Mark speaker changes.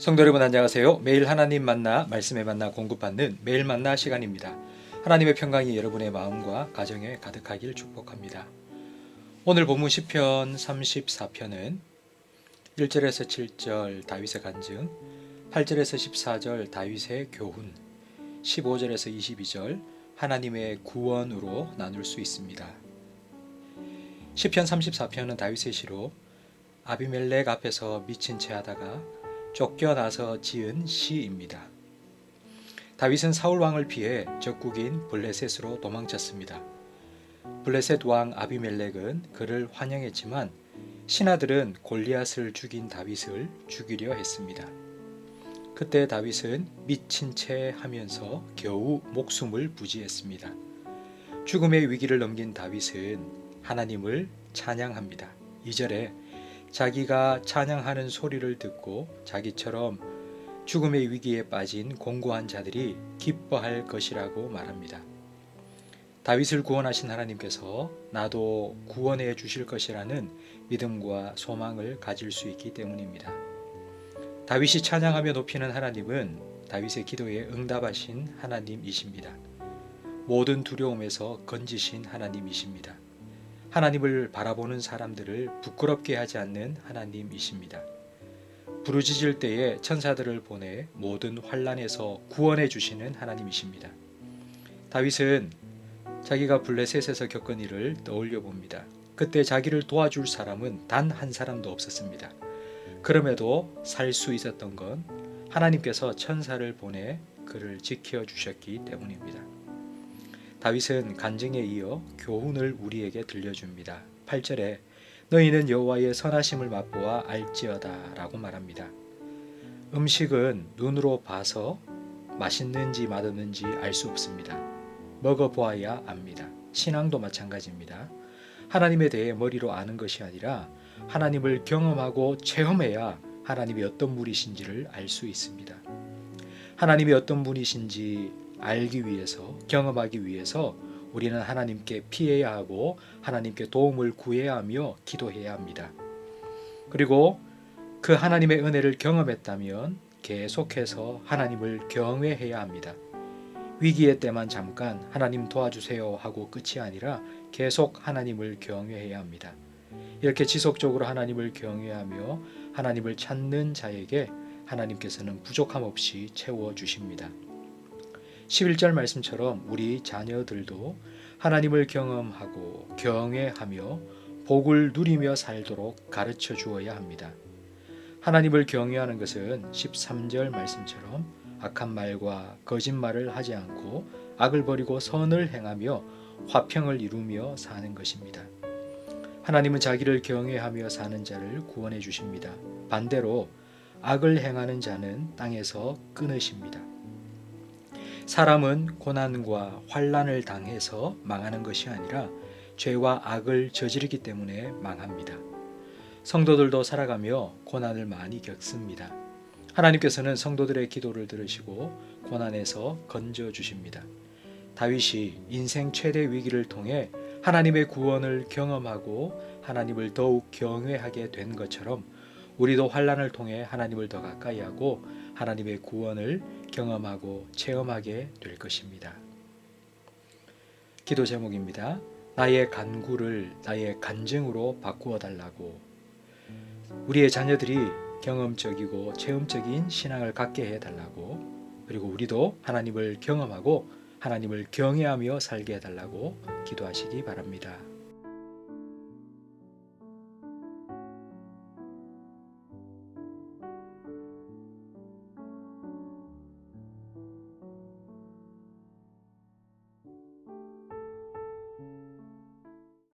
Speaker 1: 성도 여러분 안녕하세요. 매일 하나님 만나 말씀에 만나 공급받는 매일 만나 시간입니다. 하나님의 평강이 여러분의 마음과 가정에 가득하길 축복합니다. 오늘 본문 시편 34편은 1절에서 7절 다윗의 간증, 8절에서 14절 다윗의 교훈, 15절에서 22절 하나님의 구원으로 나눌 수 있습니다. 시편 34편은 다윗의 시로 아비멜렉 앞에서 미친 채 하다가 쫓겨나서 지은 시입니다. 다윗은 사울 왕을 피해 적국인 블레셋으로 도망쳤습니다. 블레셋 왕 아비멜렉은 그를 환영했지만 신하들은 골리앗을 죽인 다윗을 죽이려 했습니다. 그때 다윗은 미친 채 하면서 겨우 목숨을 부지했습니다. 죽음의 위기를 넘긴 다윗은 하나님을 찬양합니다. 2절에 자기가 찬양하는 소리를 듣고 자기처럼 죽음의 위기에 빠진 공고한 자들이 기뻐할 것이라고 말합니다. 다윗을 구원하신 하나님께서 나도 구원해 주실 것이라는 믿음과 소망을 가질 수 있기 때문입니다. 다윗이 찬양하며 높이는 하나님은 다윗의 기도에 응답하신 하나님이십니다. 모든 두려움에서 건지신 하나님이십니다. 하나님을 바라보는 사람들을 부끄럽게 하지 않는 하나님이십니다. 부르짖을 때에 천사들을 보내 모든 환난에서 구원해 주시는 하나님이십니다. 다윗은 자기가 블레셋에서 겪은 일을 떠올려 봅니다. 그때 자기를 도와줄 사람은 단 한 사람도 없었습니다. 그럼에도 살 수 있었던 건 하나님께서 천사를 보내 그를 지켜주셨기 때문입니다. 다윗은 간증에 이어 교훈을 우리에게 들려줍니다. 8절에 너희는 여호와의 선하심을 맛보아 알지어다 라고 말합니다. 음식은 눈으로 봐서 맛있는지 맛없는지 알 수 없습니다. 먹어보아야 압니다. 신앙도 마찬가지입니다. 하나님에 대해 머리로 아는 것이 아니라 하나님을 경험하고 체험해야 하나님이 어떤 분이신지를 알 수 있습니다. 하나님이 어떤 분이신지 알기 위해서, 경험하기 위해서 우리는 하나님께 피해야 하고 하나님께 도움을 구해야 하며 기도해야 합니다. 그리고 그 하나님의 은혜를 경험했다면 계속해서 하나님을 경외해야 합니다. 위기의 때만 잠깐 하나님 도와주세요 하고 끝이 아니라 계속 하나님을 경외해야 합니다. 이렇게 지속적으로 하나님을 경외하며 하나님을 찾는 자에게 하나님께서는 부족함 없이 채워주십니다. 11절 말씀처럼 우리 자녀들도 하나님을 경험하고 경외하며 복을 누리며 살도록 가르쳐 주어야 합니다. 하나님을 경외하는 것은 13절 말씀처럼 악한 말과 거짓말을 하지 않고 악을 버리고 선을 행하며 화평을 이루며 사는 것입니다. 하나님은 자기를 경외하며 사는 자를 구원해 주십니다. 반대로 악을 행하는 자는 땅에서 끊으십니다. 사람은 고난과 환난을 당해서 망하는 것이 아니라 죄와 악을 저지르기 때문에 망합니다. 성도들도 살아가며 고난을 많이 겪습니다. 하나님께서는 성도들의 기도를 들으시고 고난에서 건져주십니다. 다윗이 인생 최대 위기를 통해 하나님의 구원을 경험하고 하나님을 더욱 경외하게 된 것처럼 우리도 환난을 통해 하나님을 더 가까이 하고 하나님의 구원을 경험하고 체험하게 될 것입니다. 기도 제목입니다. 나의 간구를 나의 간증으로 바꾸어 달라고. 우리의 자녀들이 경험적이고 체험적인 신앙을 갖게 해달라고, 그리고 우리도 하나님을 경험하고 하나님을 경외하며 살게 해달라고 기도하시기 바랍니다.